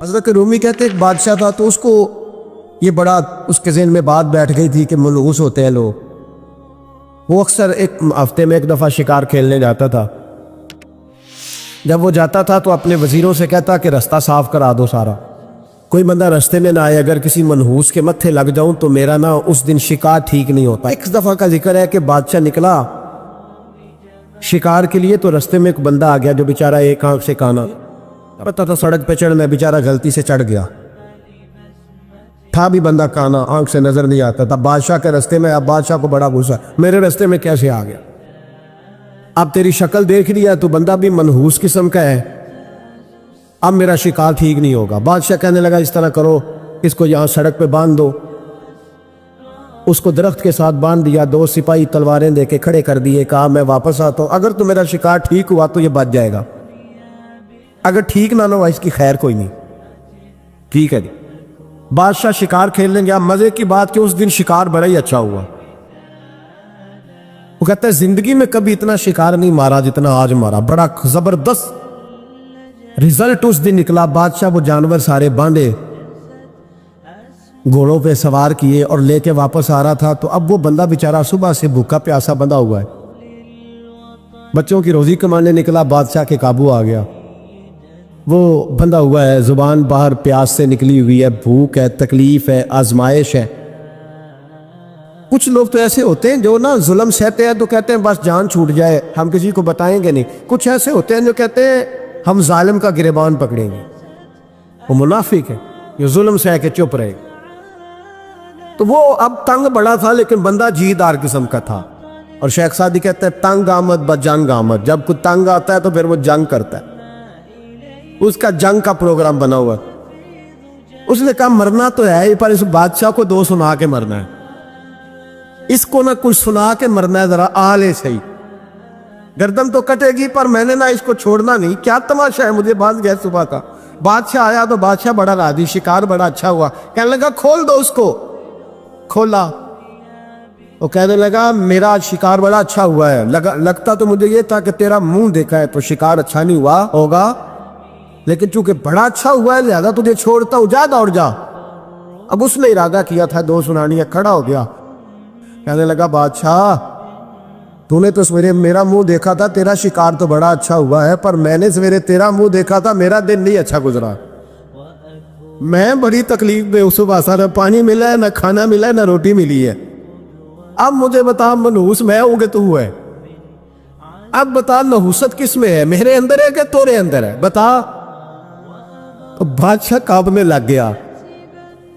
حضرت رومی کہتے ایک بادشاہ تھا تو اس کو یہ بڑا اس کے ذہن میں بات بیٹھ گئی تھی کہ منحوس ہوتے ہیں لوگ۔ وہ اکثر ایک ہفتے میں ایک دفعہ شکار کھیلنے جاتا تھا۔ جب وہ جاتا تھا تو اپنے وزیروں سے کہتا کہ رستہ صاف کرا دو سارا، کوئی بندہ رستے میں نہ آئے، اگر کسی منحوس کے متھے لگ جاؤں تو میرا نا اس دن شکار ٹھیک نہیں ہوتا۔ ایک دفعہ کا ذکر ہے کہ بادشاہ نکلا شکار کے لیے تو رستے میں ایک بندہ آ گیا جو بیچارہ ایک آنکھ سے کانا، پتہ تھا سڑک پہ چڑھنا، بیچارہ غلطی سے چڑھ گیا، تھا بھی بندہ کانا، آنکھ سے نظر نہیں آتا تھا۔ بادشاہ کے رستے میں، اب بادشاہ کو بڑا غصہ، میرے رستے میں کیسے آ گیا؟ اب تیری شکل دیکھ لیا تو بندہ بھی منحوس قسم کا ہے، اب میرا شکار ٹھیک نہیں ہوگا۔ بادشاہ کہنے لگا اس طرح کرو، اس کو یہاں سڑک پہ باندھ دو۔ اس کو درخت کے ساتھ باندھ دیا، دو سپاہی تلواریں دے کے کھڑے کر دیے، کہا میں واپس آتا ہوں، اگر تو میرا شکار ٹھیک ہوا تو یہ بچ جائے گا، اگر ٹھیک نہ ہوا اس کی خیر کوئی نہیں۔ ٹھیک ہے جی۔ بادشاہ شکار کھیلنے گیا، مزے کی بات کہ اس دن شکار بڑا ہی اچھا ہوا۔ وہ کہتا ہے زندگی میں کبھی اتنا شکار نہیں مارا جتنا آج مارا، بڑا زبردست رزلٹ اس دن نکلا۔ بادشاہ وہ جانور سارے باندھے، گھوڑوں پہ سوار کیے اور لے کے واپس آ رہا تھا تو اب وہ بندہ بیچارہ صبح سے بھوکا پیاسا بندہ ہوا ہے، بچوں کی روزی کمانے نکلا، بادشاہ کے قابو آ گیا۔ وہ بندہ ہوا ہے، زبان باہر پیاس سے نکلی ہوئی ہے، بھوک ہے، تکلیف ہے، آزمائش ہے۔ کچھ لوگ تو ایسے ہوتے ہیں جو نا ظلم سہتے ہیں تو کہتے ہیں بس جان چھوٹ جائے، ہم کسی کو بتائیں گے نہیں۔ کچھ ایسے ہوتے ہیں جو کہتے ہیں ہم ظالم کا گریبان پکڑیں گے، وہ منافق ہے، یہ ظلم سہ کے چپ رہے۔ تو وہ اب تنگ بڑا تھا لیکن بندہ جیدار قسم کا تھا، اور شیخ سعدی کہتے ہیں تنگ آمد بد جنگ آمد، جب کوئی تنگ آتا ہے تو پھر وہ جنگ کرتا ہے، اس کا جنگ کا پروگرام بنا ہوا۔ اس نے کہا مرنا تو ہے ہی، پر اس بادشاہ کو دو سنا کے مرنا ہے، اس کو نہ کچھ سنا کے مرنا ہے، ذرا آلے صحیح، گردن تو کٹے گی پر میں نے نہ اس کو چھوڑنا نہیں۔ کیا تماشا ہے، مجھے باندھ گیا صبح کا۔ بادشاہ آیا تو بادشاہ بڑا راضی، شکار بڑا اچھا ہوا، کہنے لگا کھول دو اس کو۔ کھولا، وہ کہنے لگا میرا شکار بڑا اچھا ہوا ہے، لگتا تو مجھے یہ تھا کہ تیرا منہ دیکھا ہے تو شکار اچھا نہیں ہوا ہوگا، لیکن چونکہ بڑا اچھا ہوا ہے لہذا تجھے چھوڑتا ہوں، جا دوڑ جا۔ اب اس نے ارادہ کیا تھا دو سنانی ہے، کھڑا ہو گیا، کہنے لگا بادشاہ تو نے تو سویرے میرا منہ دیکھا تھا، تیرا شکار تو بڑا اچھا ہوا ہے، پر میں نے سویرے تیرا منہ دیکھا تھا، میرا دن نہیں اچھا گزرا، میں بڑی تکلیف میں صبح سا، نہ پانی ملا ہے، نہ کھانا ملا ہے، نہ روٹی ملی ہے۔ اب مجھے بتا منحوس میں ہوں کہ تو ہے؟ اب بتا نحوست کس میں ہے، میرے اندر ہے کہ تورے اندر ہے، بتا۔ تو بادشاہ کانپنے لگ گیا،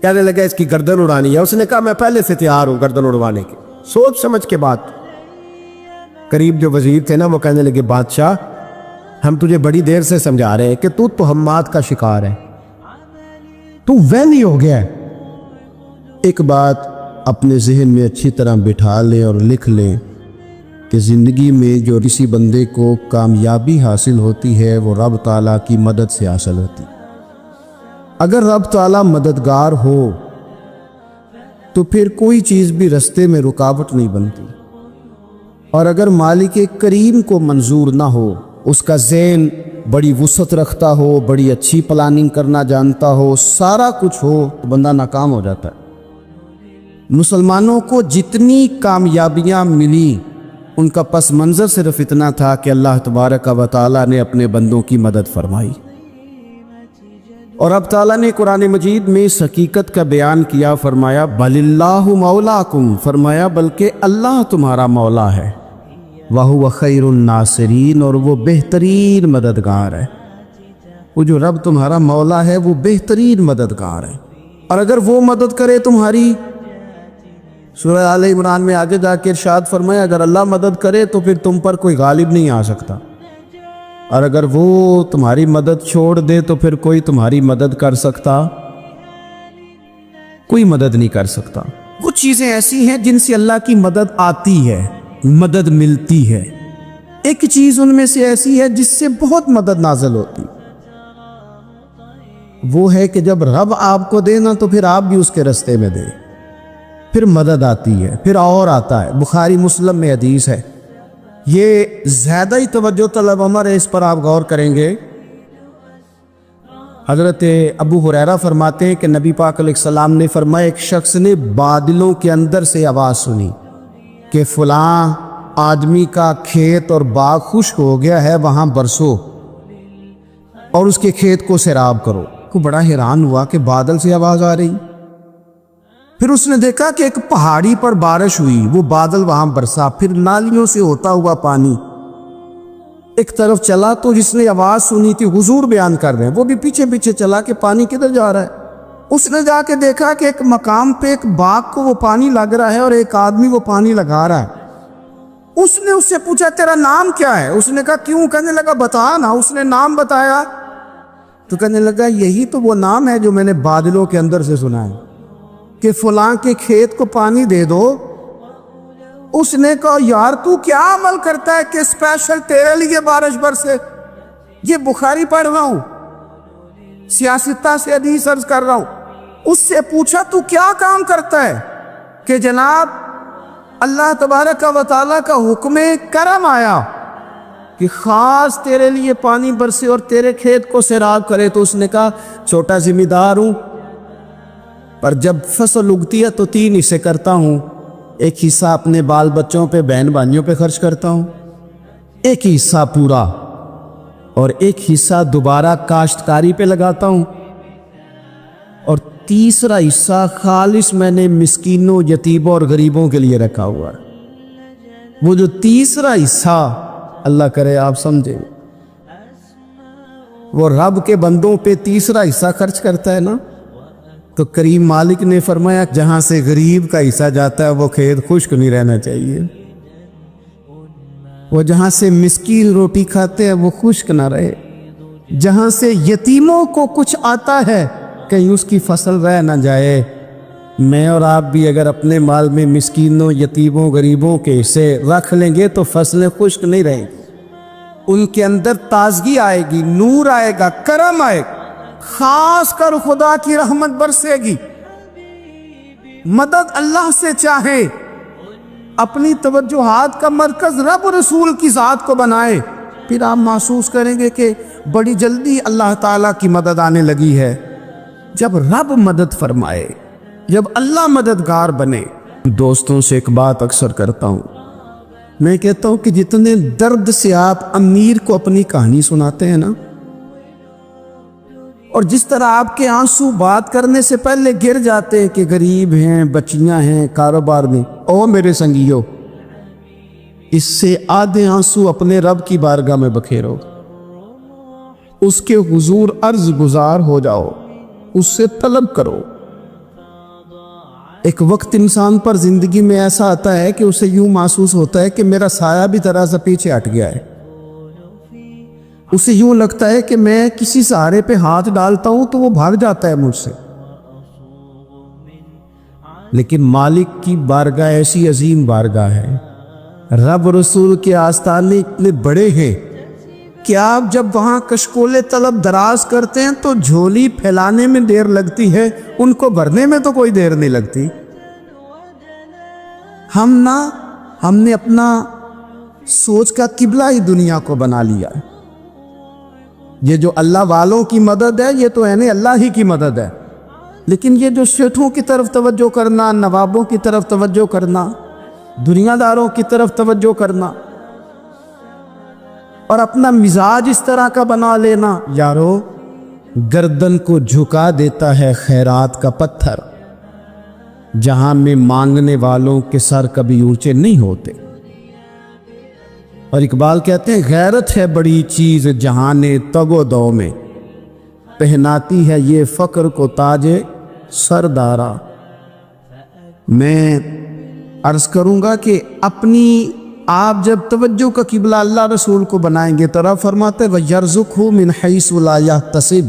کہنے لگا اس کی گردن اڑانی ہے۔ اس نے کہا میں پہلے سے تیار ہوں گردن اڑوانے کی، سوچ سمجھ کے بات۔ قریب جو وزیر تھے نا وہ کہنے لگے بادشاہ ہم تجھے بڑی دیر سے سمجھا رہے ہیں کہ تو تہمات کا شکار ہے، تو وہمی ہو گیا ہے۔ ایک بات اپنے ذہن میں اچھی طرح بٹھا لیں اور لکھ لیں کہ زندگی میں جو کسی بندے کو کامیابی حاصل ہوتی ہے وہ رب تعالیٰ کی مدد سے حاصل ہوتی ہے۔ اگر رب تعالیٰ مددگار ہو تو پھر کوئی چیز بھی رستے میں رکاوٹ نہیں بنتی، اور اگر مالک کریم کو منظور نہ ہو، اس کا ذہن بڑی وسعت رکھتا ہو، بڑی اچھی پلاننگ کرنا جانتا ہو، سارا کچھ ہو، تو بندہ ناکام ہو جاتا ہے۔ مسلمانوں کو جتنی کامیابیاں ملی ان کا پس منظر صرف اتنا تھا کہ اللہ تبارک و تعالیٰ نے اپنے بندوں کی مدد فرمائی، اور اب تعالیٰ نے قرآن مجید میں اس حقیقت کا بیان کیا، فرمایا بل اللہ مولاکم، فرمایا بلکہ اللہ تمہارا مولا ہے، وَهُوَ خَيْرُ النَّاصِرِينَ، اور وہ بہترین مددگار ہے۔ وہ جو رب تمہارا مولا ہے وہ بہترین مددگار ہے، اور اگر وہ مدد کرے تمہاری، سورہ آل عمران میں آگے جا کے ارشاد فرمایا اگر اللہ مدد کرے تو پھر تم پر کوئی غالب نہیں آ سکتا، اور اگر وہ تمہاری مدد چھوڑ دے تو پھر کوئی تمہاری مدد کر سکتا، کوئی مدد نہیں کر سکتا۔ وہ چیزیں ایسی ہیں جن سے اللہ کی مدد آتی ہے، مدد ملتی ہے۔ ایک چیز ان میں سے ایسی ہے جس سے بہت مدد نازل ہوتی، وہ ہے کہ جب رب آپ کو دے نا تو پھر آپ بھی اس کے رستے میں دے، پھر مدد آتی ہے، پھر اور آتا ہے۔ بخاری مسلم میں حدیث ہے، یہ زیادہ ہی توجہ طلب عمر ہے، اس پر آپ غور کریں گے۔ حضرت ابو ہریرہ فرماتے ہیں کہ نبی پاک علیہ السلام نے فرمایا ایک شخص نے بادلوں کے اندر سے آواز سنی کہ فلاں آدمی کا کھیت اور باغ خشک ہو گیا ہے، وہاں برسو اور اس کے کھیت کو سیراب کرو۔ وہ بڑا حیران ہوا کہ بادل سے آواز آ رہی۔ پھر اس نے دیکھا کہ ایک پہاڑی پر بارش ہوئی، وہ بادل وہاں برسا، پھر نالیوں سے ہوتا ہوا پانی ایک طرف چلا۔ تو جس نے آواز سنی تھی حضور بیان کر رہے ہیں، وہ بھی پیچھے پیچھے چلا کہ پانی کدھر جا رہا ہے۔ اس نے جا کے دیکھا کہ ایک مقام پہ ایک باغ کو وہ پانی لگ رہا ہے اور ایک آدمی وہ پانی لگا رہا ہے۔ اس نے اس سے پوچھا تیرا نام کیا ہے؟ اس نے کہا کیوں؟ کہنے لگا بتا نا۔ اس نے نام بتایا تو کہنے لگا یہی تو وہ نام ہے جو میں نے بادلوں کے اندر سے سنا ہے کہ فلاں کے کھیت کو پانی دے دو۔ اس نے کہا یار تو کیا عمل کرتا ہے کہ اسپیشل تیرے لیے بارش برسے؟ یہ بخاری پڑھ رہا ہوں، سیاستہ سے حدیث عرض کر رہا ہوں۔ اس سے پوچھا تو کیا کام کرتا ہے کہ جناب اللہ تبارک و تعالیٰ کا حکم کرم آیا کہ خاص تیرے لیے پانی برسے اور تیرے کھیت کو سیراب کرے؟ تو اس نے کہا چھوٹا ذمہ دار ہوں، پر جب فصل اگتی ہے تو 3 حصے کرتا ہوں۔ ایک حصہ اپنے بال بچوں پہ، بہن بھائیوں پہ خرچ کرتا ہوں، ایک حصہ پورا، اور ایک حصہ دوبارہ کاشتکاری پہ لگاتا ہوں، اور تیسرا حصہ خالص میں نے مسکینوں، یتیموں اور غریبوں کے لیے رکھا ہوا ہے۔ وہ جو تیسرا حصہ اللہ کرے آپ سمجھیں، وہ رب کے بندوں پہ تیسرا حصہ خرچ کرتا ہے نا، تو کریم مالک نے فرمایا جہاں سے غریب کا حصہ جاتا ہے وہ کھیت خشک نہیں رہنا چاہیے، وہ جہاں سے مسکین روٹی کھاتے ہیں وہ خشک نہ رہے، جہاں سے یتیموں کو کچھ آتا ہے کہیں اس کی فصل رہ نہ جائے۔ میں اور آپ بھی اگر اپنے مال میں مسکینوں، یتیموں، غریبوں کے حصے رکھ لیں گے تو فصلیں خشک نہیں رہیں گی، ان کے اندر تازگی آئے گی، نور آئے گا، کرم آئے گا، خاص کر خدا کی رحمت برسے گی۔ مدد اللہ سے چاہے، اپنی توجہات کا مرکز رب رسول کی ذات کو بنائے، پھر آپ محسوس کریں گے کہ بڑی جلدی اللہ تعالیٰ کی مدد آنے لگی ہے۔ جب رب مدد فرمائے، جب اللہ مددگار بنے۔ دوستوں سے ایک بات اکثر کرتا ہوں، میں کہتا ہوں کہ جتنے درد سے آپ امیر کو اپنی کہانی سناتے ہیں نا، اور جس طرح آپ کے آنسو بات کرنے سے پہلے گر جاتے ہیں کہ غریب ہیں، بچیاں ہیں، کاروبار میں، او میرے سنگیو، اس سے آدھے آنسو اپنے رب کی بارگاہ میں بکھیرو، اس کے حضور عرض گزار ہو جاؤ، اس سے طلب کرو۔ ایک وقت انسان پر زندگی میں ایسا آتا ہے کہ اسے یوں محسوس ہوتا ہے کہ میرا سایہ بھی ذرا سا پیچھے ہٹ گیا ہے، اسے یوں لگتا ہے کہ میں کسی سہارے پہ ہاتھ ڈالتا ہوں تو وہ بھاگ جاتا ہے مجھ سے۔ لیکن مالک کی بارگاہ ایسی عظیم بارگاہ ہے، رب رسول کے آستانے اتنے بڑے ہیں کہ آپ جب وہاں کشکول طلب دراز کرتے ہیں تو جھولی پھیلانے میں دیر لگتی ہے، ان کو بھرنے میں تو کوئی دیر نہیں لگتی۔ ہم نے اپنا سوچ کا قبلہ ہی دنیا کو بنا لیا ہے۔ یہ جو اللہ والوں کی مدد ہے یہ تو اللہ ہی کی مدد ہے، لیکن یہ جو سیٹھوں کی طرف توجہ کرنا، نوابوں کی طرف توجہ کرنا، دنیا داروں کی طرف توجہ کرنا اور اپنا مزاج اس طرح کا بنا لینا، یارو گردن کو جھکا دیتا ہے خیرات کا پتھر، جہاں میں مانگنے والوں کے سر کبھی اونچے نہیں ہوتے۔ اور اقبال کہتے ہیں غیرت ہے بڑی چیز جہان تگ و دو میں، پہناتی ہے یہ فقر کو تاج سردارا۔ میں عرض کروں گا کہ اپنی آپ جب توجہ کا قبلہ اللہ رسول کو بنائیں گے تو رب فرماتے وَيَرْزُقْهُ مِنْ حَيْثُ لَا يَحْتَسِبُ،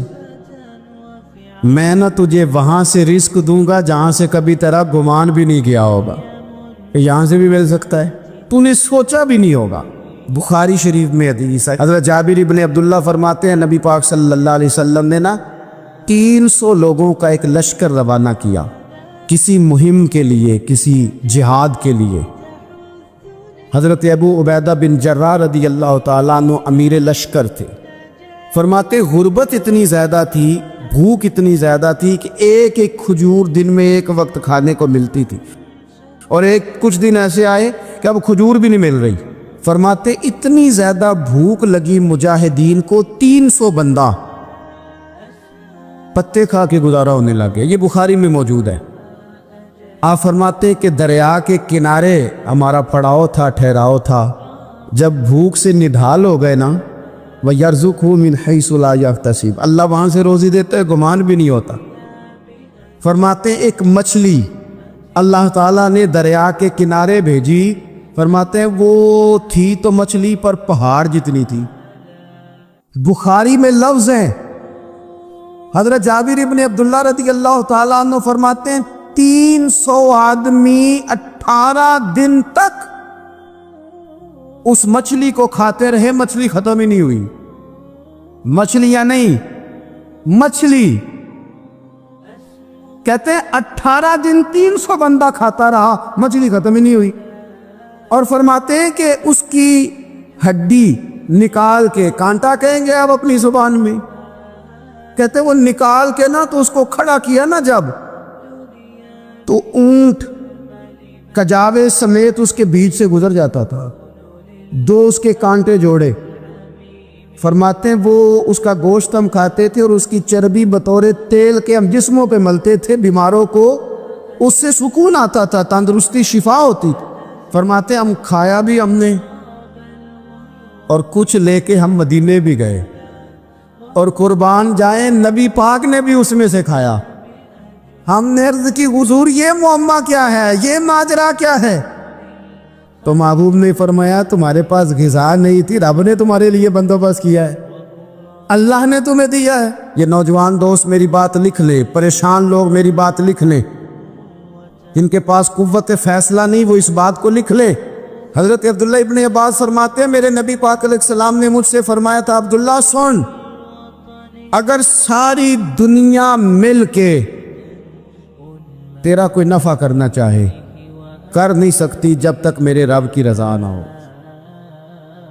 میں نہ تجھے وہاں سے رزق دوں گا جہاں سے کبھی تیرا گمان بھی نہیں کیا ہوگا کہ یہاں سے بھی مل سکتا ہے، تو نے سوچا بھی نہیں ہوگا۔ بخاری شریف میں حدیث ہے، حضرت جابر ابن عبداللہ فرماتے ہیں نبی پاک صلی اللہ علیہ وسلم نے 300 لوگوں کا ایک لشکر روانہ کیا کسی مہم کے لیے، کسی جہاد کے لیے۔ حضرت ابو عبیدہ بن جراح رضی اللہ تعالیٰ عنہ امیر لشکر تھے، فرماتے غربت اتنی زیادہ تھی، بھوک اتنی زیادہ تھی کہ ایک ایک کھجور دن میں ایک وقت کھانے کو ملتی تھی، اور کچھ دن ایسے آئے کہ اب کھجور بھی نہیں مل رہی۔ فرماتے اتنی زیادہ بھوک لگی مجاہدین کو، 300 بندہ پتے کھا کے گزارا ہونے لگے۔ یہ بخاری میں موجود ہے۔ آپ فرماتے کہ دریا کے کنارے ہمارا پڑاؤ تھا، ٹھہراؤ تھا۔ جب بھوک سے نڈھال ہو گئے نا، وَيَرْزُقْهُ مِنْ حَيْثُ لَا يَحْتَسِبُ، اللہ وہاں سے روزی دیتا ہے، گمان بھی نہیں ہوتا۔ فرماتے ایک مچھلی اللہ تعالیٰ نے دریا کے کنارے بھیجی، فرماتے ہیں وہ تھی تو مچھلی پر پہاڑ جتنی تھی۔ بخاری میں لفظ ہے، حضرت جابر ابن عبداللہ رضی اللہ تعالیٰ عنہ فرماتے ہیں 300 آدمی 18 دن تک اس مچھلی کو کھاتے رہے، مچھلی ختم ہی نہیں ہوئی۔ مچھلیاں نہیں، مچھلی کہتے ہیں 18 دن 300 بندہ کھاتا رہا، مچھلی ختم ہی نہیں ہوئی۔ اور فرماتے ہیں کہ اس کی ہڈی نکال کے، کانٹا کہیں گے آپ اپنی زبان میں، کہتے ہیں وہ نکال کے نا تو اس کو کھڑا کیا نا جب، تو اونٹ کجاوے سمیت اس کے بیچ سے گزر جاتا تھا، 2 اس کے کانٹے جوڑے۔ فرماتے ہیں وہ اس کا گوشت ہم کھاتے تھے اور اس کی چربی بطور تیل کے ہم جسموں پہ ملتے تھے، بیماروں کو اس سے سکون آتا تھا، تندرستی شفا ہوتی تھی۔ فرماتے ہیں ہم کھایا بھی ہم نے، اور کچھ لے کے ہم مدینے بھی گئے، اور قربان جائیں نبی پاک نے بھی اس میں سے کھایا۔ ہم نے عرض کی حضور یہ معمہ کیا ہے، یہ ماجرا کیا ہے؟ تو محبوب نے فرمایا تمہارے پاس غذا نہیں تھی، رب نے تمہارے لیے بندوبست کیا ہے، اللہ نے تمہیں دیا ہے۔ یہ نوجوان دوست میری بات لکھ لے، پریشان لوگ میری بات لکھ لیں، جن کے پاس قوت فیصلہ نہیں وہ اس بات کو لکھ لے۔ حضرت عبداللہ ابن عباس فرماتے ہیں میرے نبی پاک علیہ السلام نے مجھ سے فرمایا تھا، عبداللہ سن، اگر ساری دنیا مل کے تیرا کوئی نفع کرنا چاہے، کر نہیں سکتی جب تک میرے رب کی رضا نہ ہو۔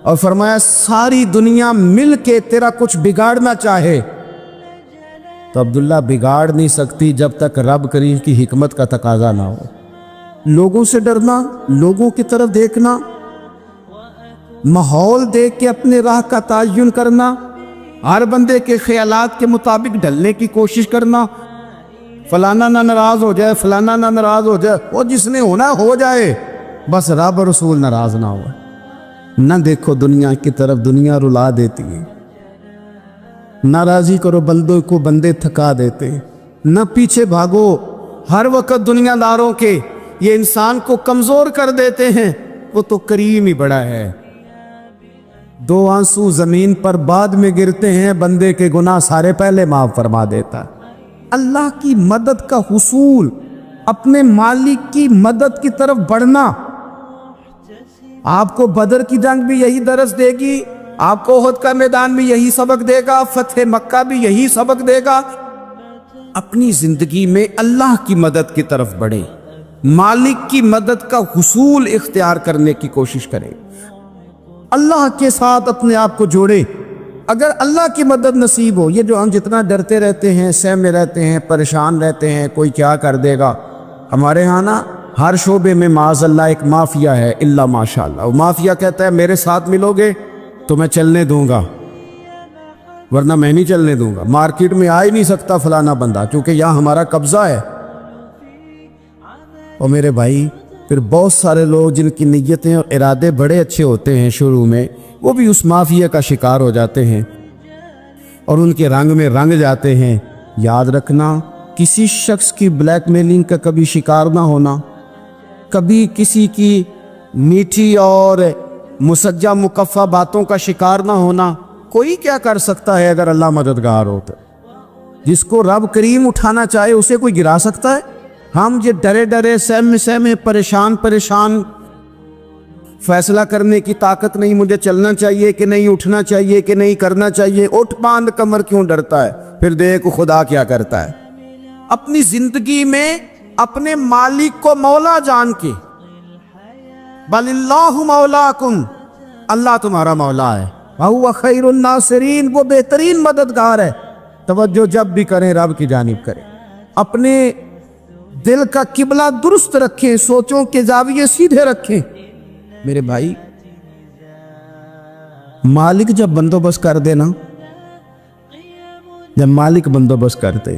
اور فرمایا ساری دنیا مل کے تیرا کچھ بگاڑنا چاہے تو عبداللہ بگاڑ نہیں سکتی جب تک رب کریم کی حکمت کا تقاضا نہ ہو۔ لوگوں سے ڈرنا، لوگوں کی طرف دیکھنا، ماحول دیکھ کے اپنے راہ کا تعین کرنا، ہر بندے کے خیالات کے مطابق ڈھلنے کی کوشش کرنا، فلانا نہ ناراض ہو جائے، فلانا نہ ناراض ہو جائے، وہ جس نے ہونا ہو جائے، بس رب اور رسول ناراض نہ ہو۔ نہ دیکھو دنیا کی طرف، دنیا رلا دیتی ہے، ناراضی کرو بندوں کو، بندے تھکا دیتے، نہ پیچھے بھاگو ہر وقت دنیا داروں کے، یہ انسان کو کمزور کر دیتے ہیں۔ وہ تو کریم ہی بڑا ہے، 2 آنسو زمین پر بعد میں گرتے ہیں، بندے کے گناہ سارے پہلے معاف فرما دیتا ہے۔ اللہ کی مدد کا حصول، اپنے مالک کی مدد کی طرف بڑھنا، آپ کو بدر کی جنگ بھی یہی درس دے گی، آپ کو احد کا میدان بھی یہی سبق دے گا، فتح مکہ بھی یہی سبق دے گا۔ اپنی زندگی میں اللہ کی مدد کی طرف بڑھیں، مالک کی مدد کا حصول اختیار کرنے کی کوشش کریں، اللہ کے ساتھ اپنے آپ کو جوڑیں۔ اگر اللہ کی مدد نصیب ہو، یہ جو ہم جتنا ڈرتے رہتے ہیں، سہمے رہتے ہیں، پریشان رہتے ہیں کوئی کیا کر دے گا، ہمارے ہاں نا ہر شعبے میں معاذ اللہ ایک مافیا ہے، الا ماشاءاللہ۔ وہ مافیا کہتا ہے میرے ساتھ ملو گے تو میں چلنے دوں گا، ورنہ میں نہیں چلنے دوں گا، مارکیٹ میں آ ہی نہیں سکتا فلانا بندہ، کیونکہ یہاں ہمارا قبضہ ہے۔ اور میرے بھائی پھر بہت سارے لوگ جن کی نیتیں اور ارادے بڑے اچھے ہوتے ہیں شروع میں، وہ بھی اس مافیا کا شکار ہو جاتے ہیں اور ان کے رنگ میں رنگ جاتے ہیں۔ یاد رکھنا، کسی شخص کی بلیک میلنگ کا کبھی شکار نہ ہونا، کبھی کسی کی میٹھی اور مسجع مکفہ باتوں کا شکار نہ ہونا۔ کوئی کیا کر سکتا ہے اگر اللہ مددگار ہو تو؟ جس کو رب کریم اٹھانا چاہے اسے کوئی گرا سکتا ہے؟ ہم یہ ڈرے ڈرے سہمے پریشان فیصلہ کرنے کی طاقت نہیں، مجھے چلنا چاہیے کہ نہیں، اٹھنا چاہیے کہ نہیں، کرنا چاہیے، اٹھ باندھ کمر کیوں ڈرتا ہے؟ پھر دیکھ خدا کیا کرتا ہے۔ اپنی زندگی میں اپنے مالک کو مولا جان کے، بل اللہ مولاکم، اللہ تمہارا مولا ہے، وَهُوَ خَيْرُ النَّاصِرِينَ، وہ بہترین مددگار ہے۔ توجہ جب بھی کریں رب کی جانب کریں، اپنے دل کا قبلہ درست رکھیں، سوچوں کے زاویے سیدھے رکھیں۔ میرے بھائی، مالک جب بندوبست کر دے نا، جب مالک بندوبست کرتے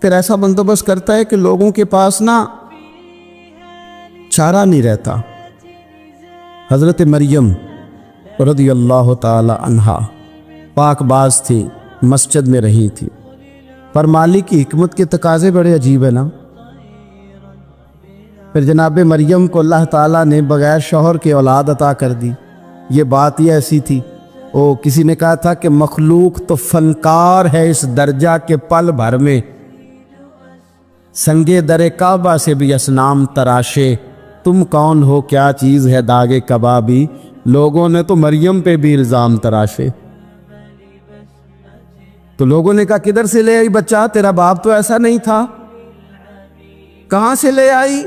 پھر ایسا بندوبست کرتا ہے کہ لوگوں کے پاس نا چارہ نہیں رہتا۔ حضرت مریم رضی اللہ تعالی عنہا پاک باز تھی، مسجد میں رہی تھی، پر مالک کی حکمت کے تقاضے بڑے عجیب ہے نا۔ پھر جناب مریم کو اللہ تعالیٰ نے بغیر شوہر کے اولاد عطا کر دی۔ یہ بات ہی ایسی تھی، کسی نے کہا تھا کہ مخلوق تو فنکار ہے اس درجہ کے پل بھر میں سنگے در کعبہ سے بھی اصنام تراشے، تم کون ہو کیا چیز ہے داغے کبابی، لوگوں نے تو مریم پہ بھی الزام تراشے۔ تو لوگوں نے کہا کدھر سے لے آئی بچہ، تیرا باپ تو ایسا نہیں تھا، کہاں سے لے آئی؟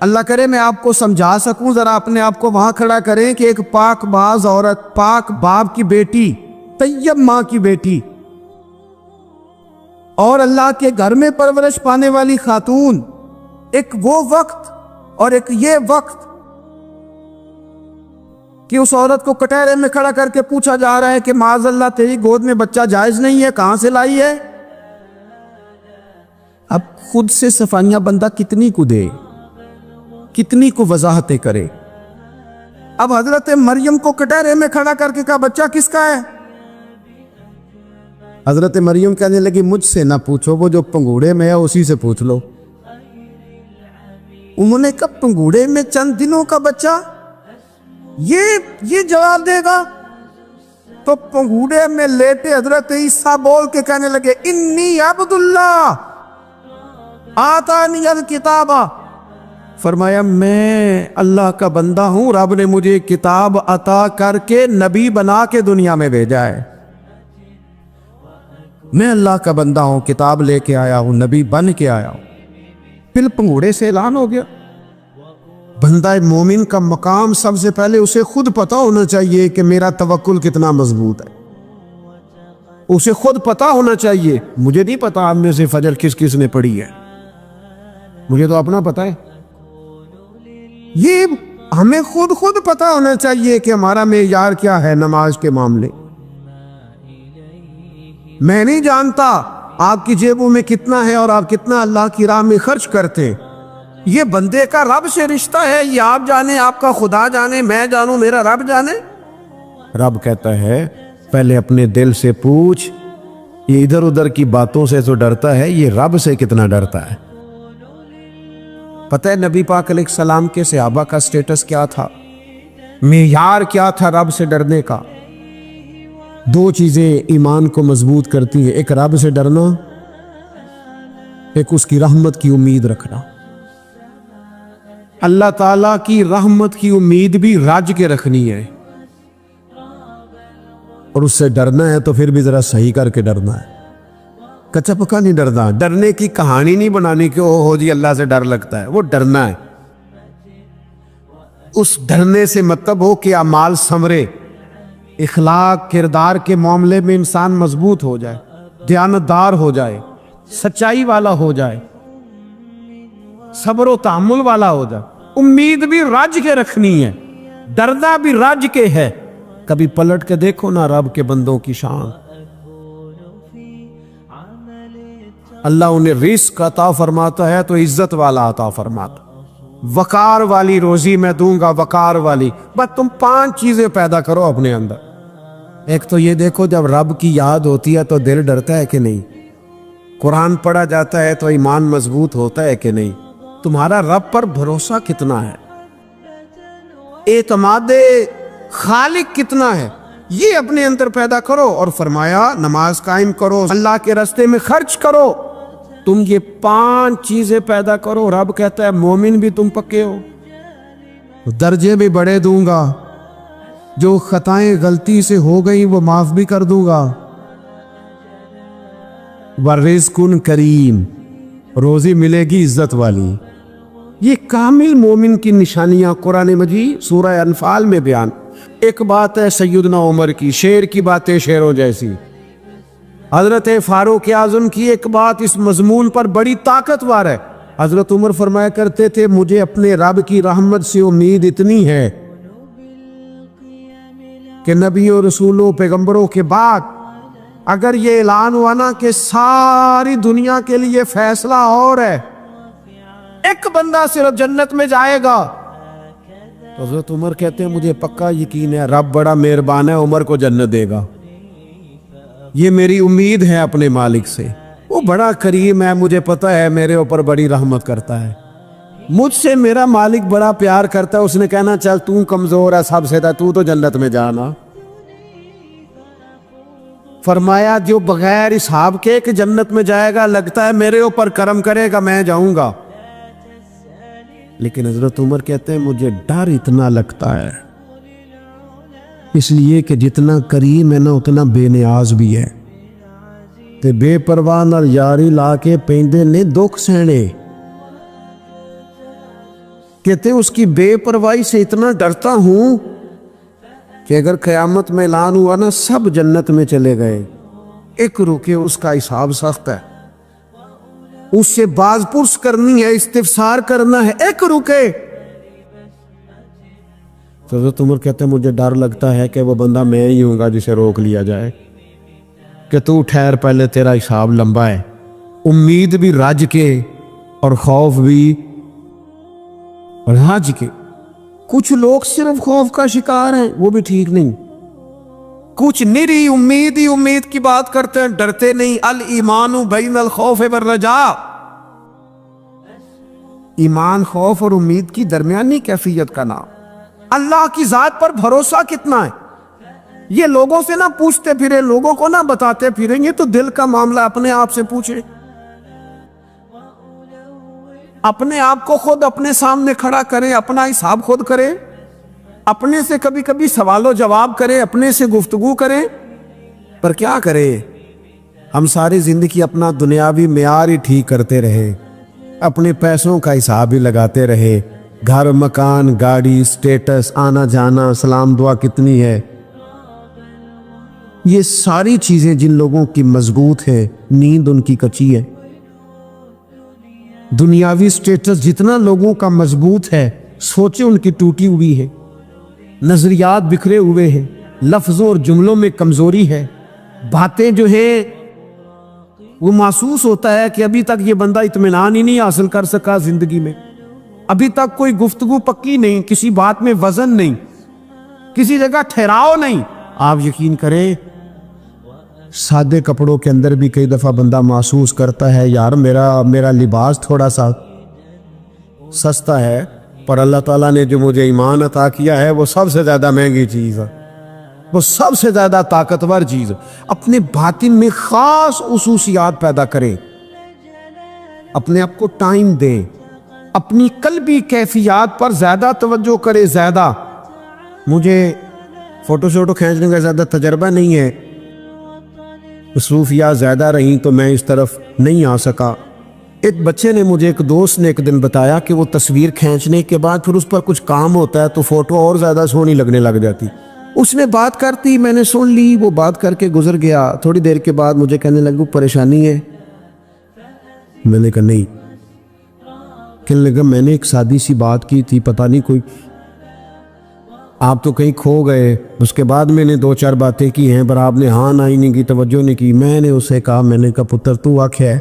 اللہ کرے میں آپ کو سمجھا سکوں، ذرا اپنے آپ کو وہاں کھڑا کریں کہ ایک پاک باز عورت، پاک باپ کی بیٹی، طیب ماں کی بیٹی، اور اللہ کے گھر میں پرورش پانے والی خاتون، ایک وہ وقت اور ایک یہ وقت کہ اس عورت کو کٹہرے میں کھڑا کر کے پوچھا جا رہا ہے کہ معاذ اللہ تیری گود میں بچہ جائز نہیں ہے، کہاں سے لائی ہے؟ اب خود سے صفائیاں بندہ کتنی کو دے، کتنی کو وضاحتیں کرے۔ اب حضرت مریم کو کٹہرے میں کھڑا کر کے کہا بچہ کس کا ہے؟ حضرت مریم کہنے لگی مجھ سے نہ پوچھو، وہ جو پنگوڑے میں ہے اسی سے پوچھ لو۔ انہوں نے کہا پنگوڑے میں چند دنوں کا بچہ یہ جواب دے گا؟ تو پنگوڑے میں لیٹے حضرت عیسیٰ بول کے کہنے لگے انی عبد اللہ آتانی الکتاب، فرمایا میں اللہ کا بندہ ہوں، رب نے مجھے کتاب عطا کر کے نبی بنا کے دنیا میں بھیجا ہے، میں اللہ کا بندہ ہوں، کتاب لے کے آیا ہوں، نبی بن کے آیا ہوں۔ پھر پنگوڑے سے اعلان ہو گیا۔ بندہ مومن کا مقام سب سے پہلے اسے خود پتا ہونا چاہیے کہ میرا توکل کتنا مضبوط ہے، اسے خود پتا ہونا چاہیے۔ مجھے نہیں پتا آپ میں سے فجر کس کس نے پڑھی ہے، مجھے تو اپنا پتا ہے، یہ ہمیں خود پتا ہونا چاہیے کہ ہمارا معیار کیا ہے نماز کے معاملے۔ میں نہیں جانتا آپ کی جیبوں میں کتنا ہے اور آپ کتنا اللہ کی راہ میں خرچ کرتے، یہ بندے کا رب سے رشتہ ہے، یہ آپ جانے، آپ کا خدا جانے، میں جانوں، میرا رب جانے۔ رب کہتا ہے پہلے اپنے دل سے پوچھ، یہ ادھر ادھر کی باتوں سے تو ڈرتا ہے، یہ رب سے کتنا ڈرتا ہے۔ پتہ ہے نبی پاک علیہ السلام کے صحابہ کا سٹیٹس کیا تھا، معیار کیا تھا رب سے ڈرنے کا؟ دو چیزیں ایمان کو مضبوط کرتی ہیں، ایک رب سے ڈرنا، ایک اس کی رحمت کی امید رکھنا۔ اللہ تعالیٰ کی رحمت کی امید بھی رج کے رکھنی ہے، اور اس سے ڈرنا ہے تو پھر بھی ذرا صحیح کر کے ڈرنا ہے، کچا پکا نہیں ڈرنا۔ ڈرنے کی کہانی نہیں بنانی کہ ہو جی اللہ سے ڈر لگتا ہے، وہ ڈرنا ہے۔ اس ڈرنے سے مطلب ہو کہ اعمال ثمرے، اخلاق کردار کے معاملے میں انسان مضبوط ہو جائے، دیانتدار ہو جائے، سچائی والا ہو جائے، صبر و تحمل والا ہو جائے۔ امید بھی رج کے رکھنی ہے، ڈرنا بھی رج کے ہے۔ کبھی پلٹ کے دیکھو نا رب کے بندوں کی شان، اللہ انہیں رزق عطا فرماتا ہے تو عزت والا عطا فرماتا، وقار والی روزی میں دوں گا، وقار والی۔ بس تم 5 چیزیں پیدا کرو اپنے اندر۔ ایک تو یہ دیکھو جب رب کی یاد ہوتی ہے تو دل ڈرتا ہے کہ نہیں، قرآن پڑھا جاتا ہے تو ایمان مضبوط ہوتا ہے کہ نہیں، تمہارا رب پر بھروسہ کتنا ہے، اعتماد خالق کتنا ہے، یہ اپنے اندر پیدا کرو۔ اور فرمایا نماز قائم کرو، اللہ کے راستے میں خرچ کرو۔ تم یہ 5 چیزیں پیدا کرو، رب کہتا ہے مومن بھی تم پکے ہو، درجے بھی بڑے دوں گا، جو خطائیں غلطی سے ہو گئی وہ معاف بھی کر دوں گا۔ ورزق کریم، روزی ملے گی عزت والی، یہ کامل مومن کی نشانیاں قرآن مجید سورہ انفال میں بیان. ایک بات ہے سیدنا عمر کی، شیر کی باتیں شیروں جیسی. حضرت فاروق اعظم کی ایک بات اس مضمون پر بڑی طاقتور ہے. حضرت عمر فرمایا کرتے تھے مجھے اپنے رب کی رحمت سے امید اتنی ہے کہ نبیوں رسولوں پیغمبروں کے بعد اگر یہ اعلان ہوا نا کہ ساری دنیا کے لیے فیصلہ اور ہے، ایک بندہ صرف جنت میں جائے گا، تو حضرت عمر کہتے ہیں مجھے پکا یقین ہے رب بڑا مہربان ہے، عمر کو جنت دے گا. یہ میری امید ہے اپنے مالک سے، وہ بڑا کریم ہے، مجھے پتہ ہے میرے اوپر بڑی رحمت کرتا ہے، مجھ سے میرا مالک بڑا پیار کرتا ہے. اس نے کہنا چل تو کمزور ہے سب سے، تو جنت میں جانا. فرمایا جو بغیر حساب کے کہ جنت میں جائے گا، لگتا ہے میرے اوپر کرم کرے گا میں جاؤں گا. لیکن حضرت عمر کہتے ہیں مجھے ڈر اتنا لگتا ہے، اس لیے کہ جتنا کریم ہے نا اتنا بے نیاز بھی ہے. تے بے پرواہ نال یاری لا کے پیندے نے دکھ سہنے. کہتے اس کی بے پرواہی سے اتنا ڈرتا ہوں کہ اگر قیامت میں اعلان ہوا نا سب جنت میں چلے گئے، ایک رکے اس کا حساب سخت ہے، اس سے باز پرس کرنی ہے، استفسار کرنا ہے، ایک رکے. تو حضرت عمر کہتے ہیں مجھے ڈر لگتا ہے کہ وہ بندہ میں ہی ہوں گا جسے روک لیا جائے کہ تو ٹھہر پہلے تیرا حساب لمبا ہے. امید بھی رج کے اور خوف بھی رج کے. کچھ لوگ صرف خوف کا شکار ہیں، وہ بھی ٹھیک نہیں. کچھ نری امید ہی امید کی بات کرتے ہیں، ڈرتے نہیں. الایمان بین الخوف والرجاء، ایمان خوف اور امید کی درمیانی کیفیت کا نام. اللہ کی ذات پر بھروسہ کتنا ہے یہ لوگوں سے نہ پوچھتے پھرے، لوگوں کو نہ بتاتے پھریں گے، تو دل کا معاملہ اپنے آپ سے پوچھے، اپنے آپ کو خود اپنے سامنے کھڑا کریں، اپنا حساب خود کریں، اپنے سے کبھی کبھی سوال و جواب کریں، اپنے سے گفتگو کریں. پر کیا کریں، ہم ساری زندگی اپنا دنیاوی معیار ہی ٹھیک کرتے رہے، اپنے پیسوں کا حساب ہی لگاتے رہے، گھر مکان گاڑی سٹیٹس آنا جانا سلام دعا کتنی ہے. یہ ساری چیزیں جن لوگوں کی مضبوط ہے نیند ان کی کچی ہے. دنیاوی سٹیٹس جتنا لوگوں کا مضبوط ہے سوچیں ان کی ٹوٹی ہوئی ہے، نظریات بکھرے ہوئے ہیں، لفظوں اور جملوں میں کمزوری ہے، باتیں جو ہیں وہ محسوس ہوتا ہے کہ ابھی تک یہ بندہ اطمینان ہی نہیں حاصل کر سکا زندگی میں، ابھی تک کوئی گفتگو پکی نہیں، کسی بات میں وزن نہیں، کسی جگہ ٹھہراؤ نہیں. آپ یقین کریں سادے کپڑوں کے اندر بھی کئی دفعہ بندہ محسوس کرتا ہے یار میرا لباس تھوڑا سا سستا ہے، پر اللہ تعالیٰ نے جو مجھے ایمان عطا کیا ہے وہ سب سے زیادہ مہنگی چیز ہے، وہ سب سے زیادہ طاقتور چیز. اپنے باطن میں خاص خصوصیات پیدا کریں، اپنے آپ کو ٹائم دیں، اپنی قلبی کیفیات پر زیادہ توجہ کریں. زیادہ مجھے فوٹو شوٹو کھینچنے کا زیادہ تجربہ نہیں ہے، مصروفیات زیادہ رہیں تو میں اس طرف نہیں آ سکا. ایک بچے نے مجھے، ایک دوست نے ایک دن بتایا کہ وہ تصویر کھینچنے کے بعد پھر اس پر کچھ کام ہوتا ہے تو فوٹو اور زیادہ سونی لگنے لگ جاتی. اس نے بات کرتی، میں نے سن لی، وہ بات کر کے گزر گیا. تھوڑی دیر کے بعد مجھے کہنے لگا پریشانی ہے. میں نے کہا نہیں. کہنے لگا میں نے ایک سادی سی بات کی تھی، پتہ نہیں کوئی آپ تو کہیں کھو گئے. اس کے بعد میں نے دو چار باتیں کی ہیں پر آپ نے ہاں نہ ہی نہیں کی، توجہ نہیں کی. میں نے اسے کہا، میں نے کہا پتر تو آکھیا ہے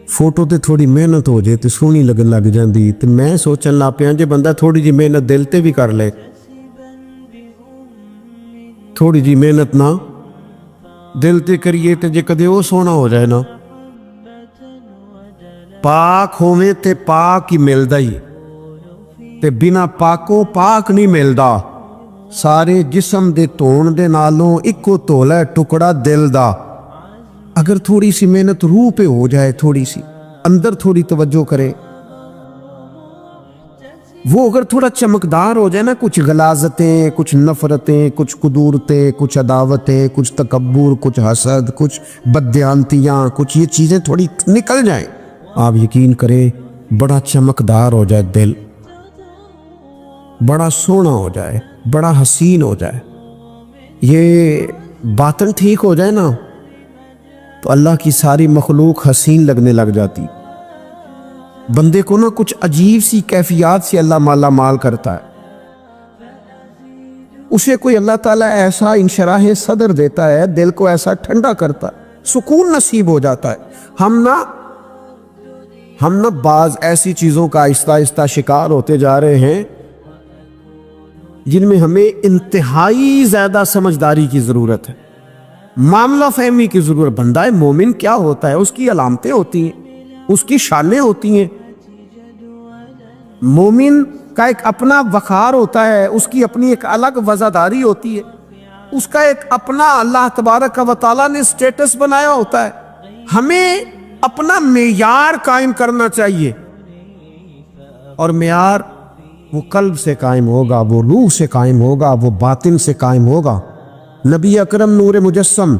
فوٹو تے تھوڑی محنت ہو جائے تے سونی لگن لگ جاندی. تے میں سوچن لگ پیا جے بندہ تھوڑی جی محنت دل تے بھی کر لے، تھوڑی جی محنت نہ دل تے کریے تے جے کدے وہ سونا ہو جائے نا، پاک ہوویں تے پاک ہی ملدا ہی، تے بنا پاکوں پاک نہیں ملدا. سارے جسم دے دھون دے نالوں اکو دھولا ٹکڑا دل دا. اگر تھوڑی سی محنت روح پہ ہو جائے، تھوڑی سی اندر تھوڑی توجہ کرے، وہ اگر تھوڑا چمکدار ہو جائے نا، کچھ غلاظتیں، کچھ نفرتیں، کچھ قدورتیں، کچھ عداوتیں، کچھ تکبر، کچھ حسد، کچھ بددیانتیاں، کچھ یہ چیزیں تھوڑی نکل جائیں، آپ یقین کریں بڑا چمکدار ہو جائے دل، بڑا سونا ہو جائے، بڑا حسین ہو جائے، یہ باطن ٹھیک ہو جائے نا تو اللہ کی ساری مخلوق حسین لگنے لگ جاتی. بندے کو نا کچھ عجیب سی کیفیات سے اللہ مالا مال کرتا ہے. اسے کوئی اللہ تعالیٰ ایسا انشراح صدر دیتا ہے، دل کو ایسا ٹھنڈا کرتا ہے، سکون نصیب ہو جاتا ہے. ہم نا بعض ایسی چیزوں کا آہستہ آہستہ شکار ہوتے جا رہے ہیں جن میں ہمیں انتہائی زیادہ سمجھداری کی ضرورت ہے، معاملہ فہمی کی ضرورت. بندہ مومن کیا ہوتا ہے، اس کی علامتیں ہوتی ہیں، اس کی شانیں ہوتی ہیں. مومن کا ایک اپنا وقار ہوتا ہے، اس کی اپنی ایک الگ وزاداری ہوتی ہے، اس کا ایک اپنا اللہ تبارک و تعالیٰ نے سٹیٹس بنایا ہوتا ہے. ہمیں اپنا معیار قائم کرنا چاہیے، اور معیار وہ قلب سے قائم ہوگا، وہ روح سے قائم ہوگا، وہ باطن سے قائم ہوگا. نبی اکرم نور مجسم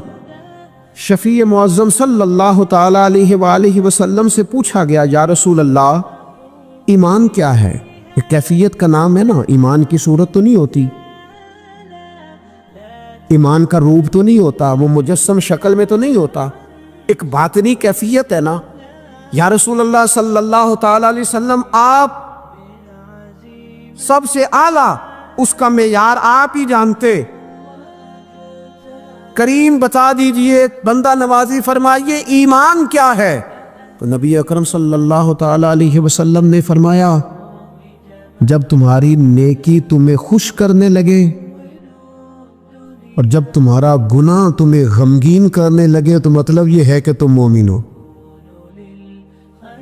شفیع معظم صلی اللہ تعالی علیہ وآلہ وسلم سے پوچھا گیا، یا رسول اللہ ایمان کیا ہے؟ ایک کیفیت کا نام ہے نا، ایمان کی صورت تو نہیں ہوتی، ایمان کا روپ تو نہیں ہوتا، وہ مجسم شکل میں تو نہیں ہوتا، ایک باطنی کیفیت ہے نا. یا رسول اللہ صلی اللہ تعالی علیہ وسلم آپ سب سے اعلیٰ، اس کا معیار آپ ہی جانتے، کریم بتا دیجئے، بندہ نوازی فرمائیے ایمان کیا ہے؟ تو نبی اکرم صلی اللہ تعالی علیہ وسلم نے فرمایا، جب تمہاری نیکی تمہیں خوش کرنے لگے اور جب تمہارا گناہ تمہیں غمگین کرنے لگے تو مطلب یہ ہے کہ تم مومن ہو.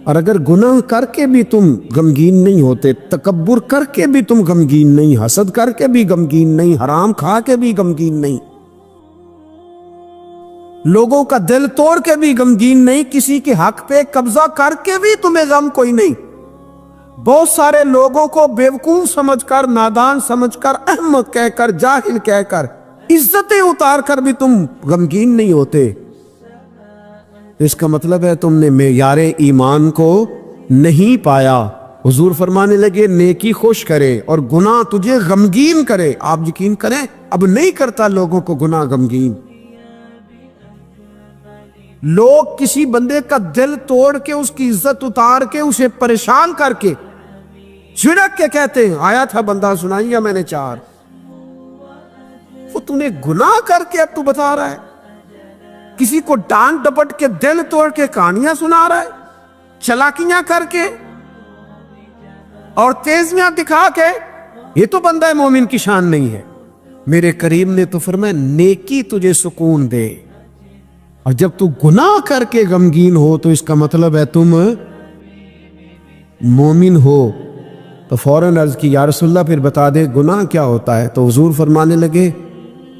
اور اگر گناہ کر کے بھی تم غمگین نہیں ہوتے، تکبر کر کے بھی تم غمگین نہیں، حسد کر کے بھی غمگین نہیں، حرام کھا کے بھی غمگین نہیں، لوگوں کا دل توڑ کے بھی غمگین نہیں، کسی کے حق پہ قبضہ کر کے بھی تمہیں غم کوئی نہیں، بہت سارے لوگوں کو بیوقوف سمجھ کر، نادان سمجھ کر، احمق کہہ کر، جاہل کہہ کر، عزتیں اتار کر بھی تم غمگین نہیں ہوتے، اس کا مطلب ہے تم نے معیار ایمان کو نہیں پایا. حضور فرمانے لگے نیکی خوش کرے اور گناہ تجھے غمگین کرے. آپ یقین کریں اب نہیں کرتا لوگوں کو گناہ غمگین. لوگ کسی بندے کا دل توڑ کے، اس کی عزت اتار کے، اسے پریشان کر کے، جھڑک کے کہتے ہیں آیا تھا بندہ سنائیا میں نے 4، وہ تو نے گناہ کر کے اب تو بتا رہا ہے. کسی کو ڈانٹ ڈپٹ کے دل توڑ کے کہانیاں سنا رہا ہے، چلاکیاں کر کے اور تیزیاں دکھا کے. یہ تو بندہ مومن کی شان نہیں ہے. میرے کریم نے تو فرمایا نیکی تجھے سکون دے، اور جب تو گناہ کر کے غمگین ہو تو اس کا مطلب ہے تم مومن ہو. تو فوراً عرض کی یا رسول اللہ پھر بتا دے گناہ کیا ہوتا ہے؟ تو حضور فرمانے لگے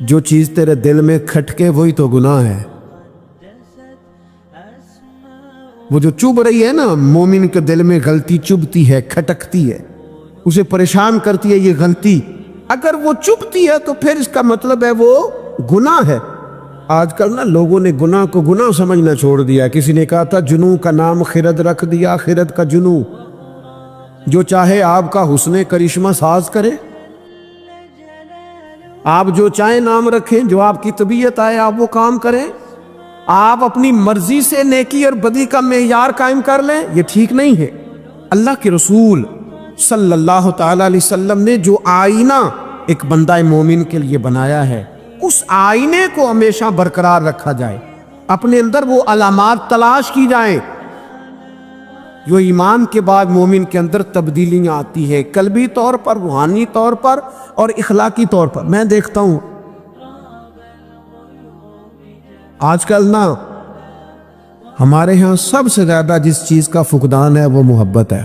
جو چیز تیرے دل میں کھٹکے وہی تو گناہ ہے. وہ جو چبھ رہی ہے نا، مومن کے دل میں غلطی چبھتی ہے، کھٹکتی ہے، اسے پریشان کرتی ہے یہ غلطی. اگر وہ چبھتی ہے تو پھر اس کا مطلب ہے وہ گناہ ہے. آج کل نا لوگوں نے گناہ کو گناہ سمجھنا چھوڑ دیا. کسی نے کہا تھا جنوں کا نام خرد رکھ دیا، خرد کا جنوں. جو چاہے آپ کا حسن کرشمہ ساز کرے، آپ جو چاہیں نام رکھیں، جو آپ کی طبیعت آئے آپ وہ کام کریں، آپ اپنی مرضی سے نیکی اور بدی کا معیار قائم کر لیں. یہ ٹھیک نہیں ہے. اللہ کے رسول صلی اللہ تعالی علیہ وسلم نے جو آئینہ ایک بندہ مومن کے لیے بنایا ہے، اس آئینے کو ہمیشہ برقرار رکھا جائے. اپنے اندر وہ علامات تلاش کی جائیں جو ایمان کے بعد مومن کے اندر تبدیلیاں آتی ہے، قلبی طور پر، روحانی طور پر اور اخلاقی طور پر. میں دیکھتا ہوں آج کل نا ہمارے ہاں سب سے زیادہ جس چیز کا فقدان ہے وہ محبت ہے.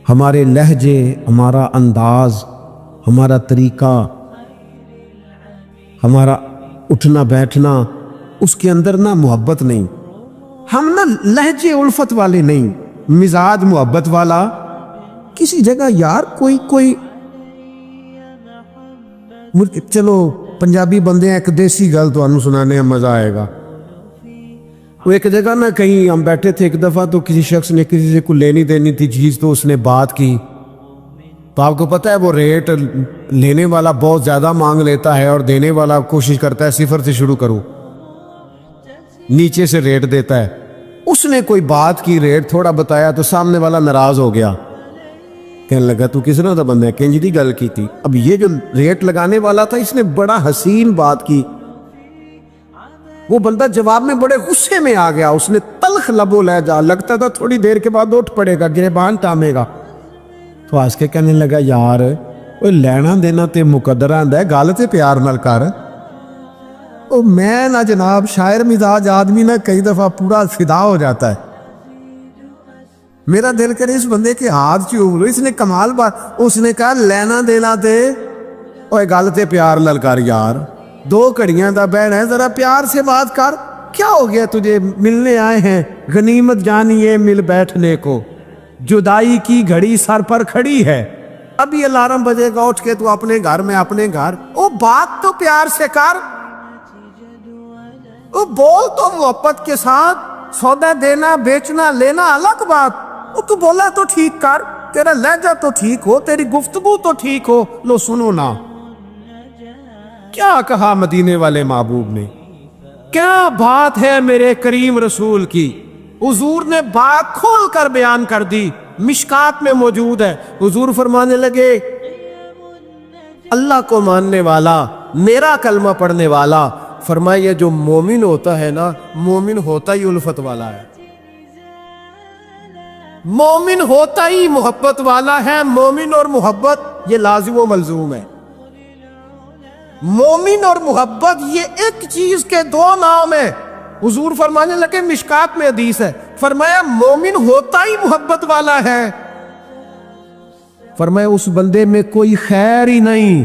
ہمارے لہجے، ہمارا انداز، ہمارا طریقہ، ہمارا اٹھنا بیٹھنا، اس کے اندر نا محبت نہیں. ہم نا لہجے الفت والے نہیں، مزاج محبت والا. کسی جگہ یار کوئی چلو پنجابی بندے ایک دیسی گل تو انہوں سنانے میں مزہ آئے گا. تو ایک جگہ نا کہیں ہم بیٹھے تھے ایک دفعہ، تو کسی شخص نے کسی سے کوئی لینی دینی تھی چیز، تو اس نے بات کی، تو آپ کو پتہ ہے وہ ریٹ لینے والا بہت زیادہ مانگ لیتا ہے اور دینے والا کوشش کرتا ہے صفر سے شروع کروں، نیچے سے ریٹ دیتا ہے۔ اس نے کوئی بات کی، ریٹ تھوڑا بتایا تو سامنے والا ناراض ہو گیا، کہنے لگا تو کس طرح دا بندہ ہے، کنج دی گل کی تھی۔ اب یہ جو ریٹ لگانے والا تھا اس نے بڑا حسین بات کی، وہ بندہ جواب میں بڑے غصے میں آ گیا، اس نے تلخ لبو لہجہ، لگتا تھا تھوڑی دیر کے بعد اٹھ پڑے گا، گریبان تامے گا۔ تو آج کے کہنے لگا یار وہ لینا دینا تے مقدر آندا ہے، گل تے پیار نال کر۔ او میں نہ جناب شاعر مزاج آدمی نہ کئی دفعہ پورا فدا ہو جاتا ہے، میرا دل کرے اس بندے کے ہاتھ چوم لو، اس نے کمال بات، اس نے کہا لینا دینا تے اوے گل تے پیار نال کر یار، 2 گھڑیاں دا بہن ہے، ذرا پیار سے بات کر، کیا ہو گیا تجھے، ملنے آئے ہیں، غنیمت جانیے مل بیٹھنے کو، جدائی کی گھڑی سر پر کھڑی ہے، ابھی الارم بجے گا اٹھ کے تو اپنے گھر میں اپنے گھر، او بات تو پیار سے کر، او بول تو محبت کے ساتھ، سودا دینا بیچنا لینا الگ بات، او تو بولا تو ٹھیک کر، تیرا لہجہ تو ٹھیک ہو، تیری گفتگو تو ٹھیک ہو، لو سنو نا کیا کہا مدینے والے محبوب نے، کیا بات ہے میرے کریم رسول کی، حضور نے بات کھول کر بیان کر دی، مشکات میں موجود ہے۔ حضور فرمانے لگے اللہ کو ماننے والا، میرا کلمہ پڑھنے والا، فرمایا یہ جو مومن ہوتا ہے نا، مومن ہوتا ہی الفت والا ہے، مومن ہوتا ہی محبت والا ہے، مومن اور محبت یہ لازم و ملزوم ہے، مومن اور محبت یہ ایک چیز کے 2 نام ہیں۔ حضور فرمانے لگے مشکات میں حدیث ہے، فرمایا مومن ہوتا ہی محبت والا ہے، فرمایا اس بندے میں کوئی خیر ہی نہیں،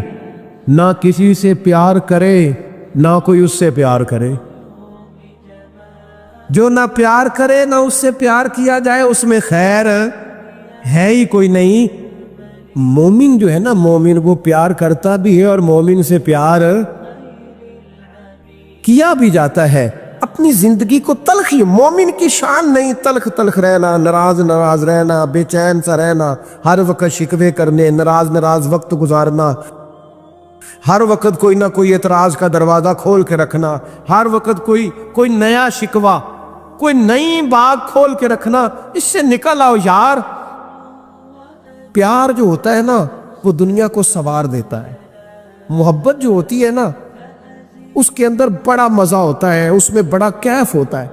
نہ کسی سے پیار کرے نہ کوئی اس سے پیار کرے، جو نہ پیار کرے نہ اس سے پیار کیا جائے اس میں خیر ہے ہی کوئی نہیں۔ مومن جو ہے نا، مومن وہ پیار کرتا بھی ہے اور مومن سے پیار کیا بھی جاتا ہے، اپنی زندگی کو تلخی، مومن کی شان نہیں تلخ تلخ رہنا، ناراض رہنا، بے چین سا رہنا، ہر وقت شکوے کرنے، ناراض وقت گزارنا، ہر وقت کوئی نہ کوئی اعتراض کا دروازہ کھول کے رکھنا، ہر وقت کوئی نیا شکوہ، کوئی نئی بات کھول کے رکھنا، اس سے نکل آؤ یار۔ پیار جو ہوتا ہے نا وہ دنیا کو سنوار دیتا ہے، محبت جو ہوتی ہے نا اس کے اندر بڑا مزہ ہوتا ہے، اس میں بڑا کیف ہوتا ہے۔